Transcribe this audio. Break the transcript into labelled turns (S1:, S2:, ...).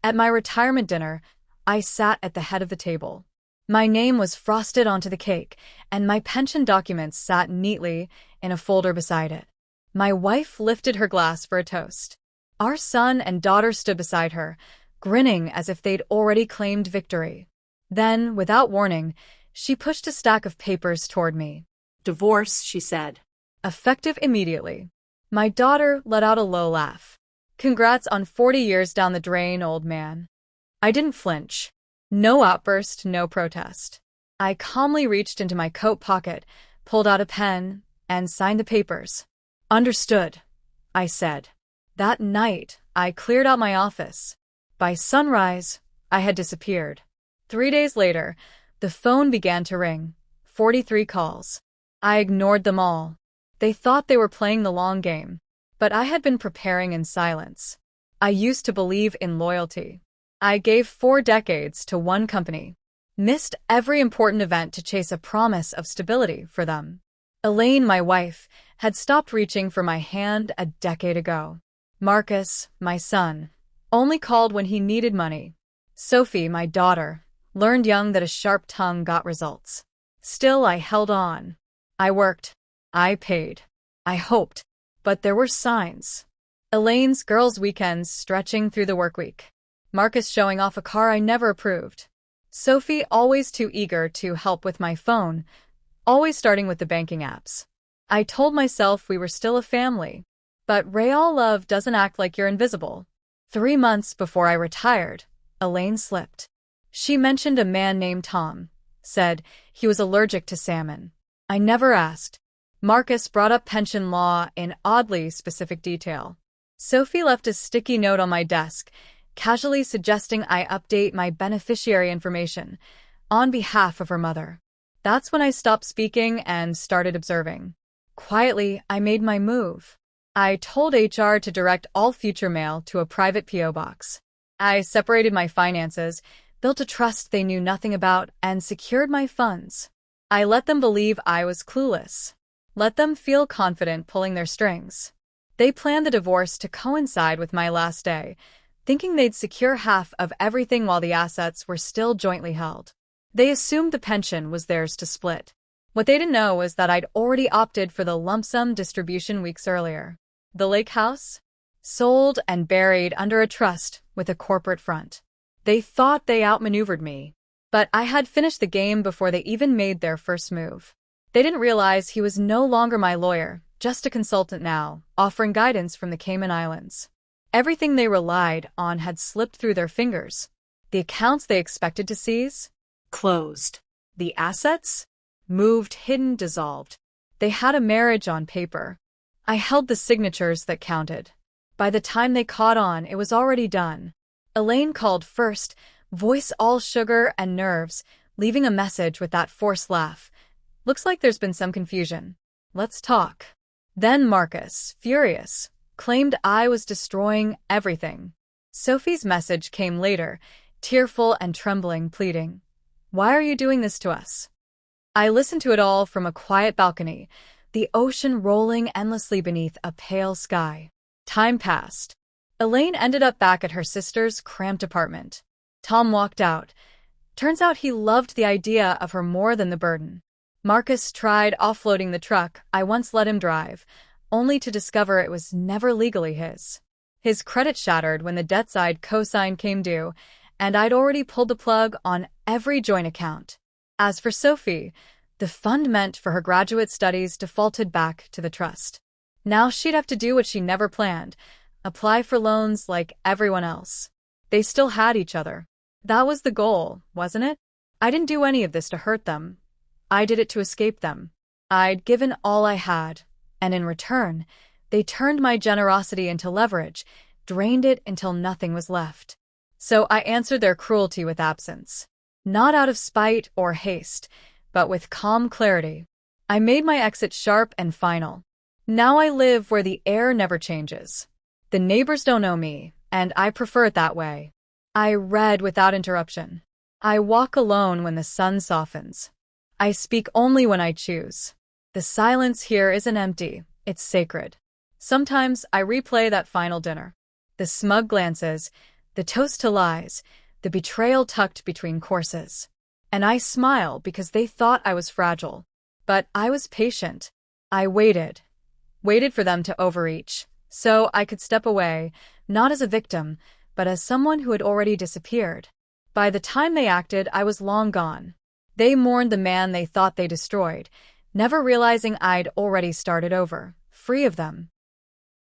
S1: At my retirement dinner, I sat at the head of the table. My name was frosted onto the cake, and my pension documents sat neatly in a folder beside it. My wife lifted her glass for a toast. Our son and daughter stood beside her, grinning as if they'd already claimed victory. Then, without warning, she pushed a stack of papers toward me.
S2: Divorce, she said.
S1: Effective immediately. My daughter let out a low laugh. Congrats on 40 years down the drain, old man. I didn't flinch. No outburst, no protest. I calmly reached into my coat pocket, pulled out a pen, and signed the papers. Understood, I said. That night, I cleared out my office. By sunrise, I had disappeared. 3 days later, the phone began to ring. 43 calls. I ignored them all. They thought they were playing the long game, but I had been preparing in silence. I used to believe in loyalty. I gave 4 decades to one company, missed every important event to chase a promise of stability for them. Elaine, my wife, had stopped reaching for my hand a decade ago. Marcus, my son, only called when he needed money. Sophie, my daughter, learned young that a sharp tongue got results. Still, I held on. I worked. I paid. I hoped. But there were signs. Elaine's girls' weekends stretching through the workweek. Marcus showing off a car I never approved. Sophie always too eager to help with my phone, always starting with the banking apps. I told myself we were still a family. But real love doesn't act like you're invisible. 3 months before I retired, Elaine slipped. She mentioned a man named Tom, said he was allergic to salmon. I never asked. Marcus brought up pension law in oddly specific detail. Sophie left a sticky note on my desk, casually suggesting I update my beneficiary information on behalf of her mother. That's when I stopped speaking and started observing. Quietly, I made my move. I told HR to direct all future mail to a private P.O. box. I separated my finances, built a trust they knew nothing about, and secured my funds. I let them believe I was clueless. Let them feel confident pulling their strings. They planned the divorce to coincide with my last day, thinking they'd secure half of everything while the assets were still jointly held. They assumed the pension was theirs to split. What they didn't know was that I'd already opted for the lump sum distribution weeks earlier. The lake house? Sold and buried under a trust with a corporate front. They thought they outmaneuvered me. But I had finished the game before they even made their first move. They didn't realize he was no longer my lawyer, just a consultant now, offering guidance from the Cayman Islands. Everything they relied on had slipped through their fingers. The accounts they expected to seize?
S2: Closed.
S1: The assets? Moved, hidden, dissolved. They had a marriage on paper. I held the signatures that counted. By the time they caught on, it was already done. Elaine called first, voice all sugar and nerves, leaving a message with that forced laugh. Looks like there's been some confusion. Let's talk. Then Marcus, furious, claimed I was destroying everything. Sophie's message came later, tearful and trembling, pleading, "Why are you doing this to us?" I listened to it all from a quiet balcony, the ocean rolling endlessly beneath a pale sky. Time passed. Elaine ended up back at her sister's cramped apartment. Tom walked out. Turns out he loved the idea of her more than the burden. Marcus tried offloading the truck I once let him drive, only to discover it was never legally his. His credit shattered when the debt side cosign came due, and I'd already pulled the plug on every joint account. As for Sophie, the fund meant for her graduate studies defaulted back to the trust. Now she'd have to do what she never planned, apply for loans like everyone else. They still had each other. That was the goal, wasn't it? I didn't do any of this to hurt them. I did it to escape them. I'd given all I had, and in return, they turned my generosity into leverage, drained it until nothing was left. So I answered their cruelty with absence. Not out of spite or haste, but with calm clarity. I made my exit sharp and final. Now I live where the air never changes. The neighbors don't know me, and I prefer it that way. I read without interruption. I walk alone when the sun softens. I speak only when I choose. The silence here isn't empty, it's sacred. Sometimes I replay that final dinner. The smug glances, The toast to lies, the betrayal tucked between courses. And I smile because they thought I was fragile. But I was patient. I waited for them to overreach, so I could step away, not as a victim, but as someone who had already disappeared. By the time they acted, I was long gone. They mourned the man they thought they destroyed, never realizing I'd already started over, free of them.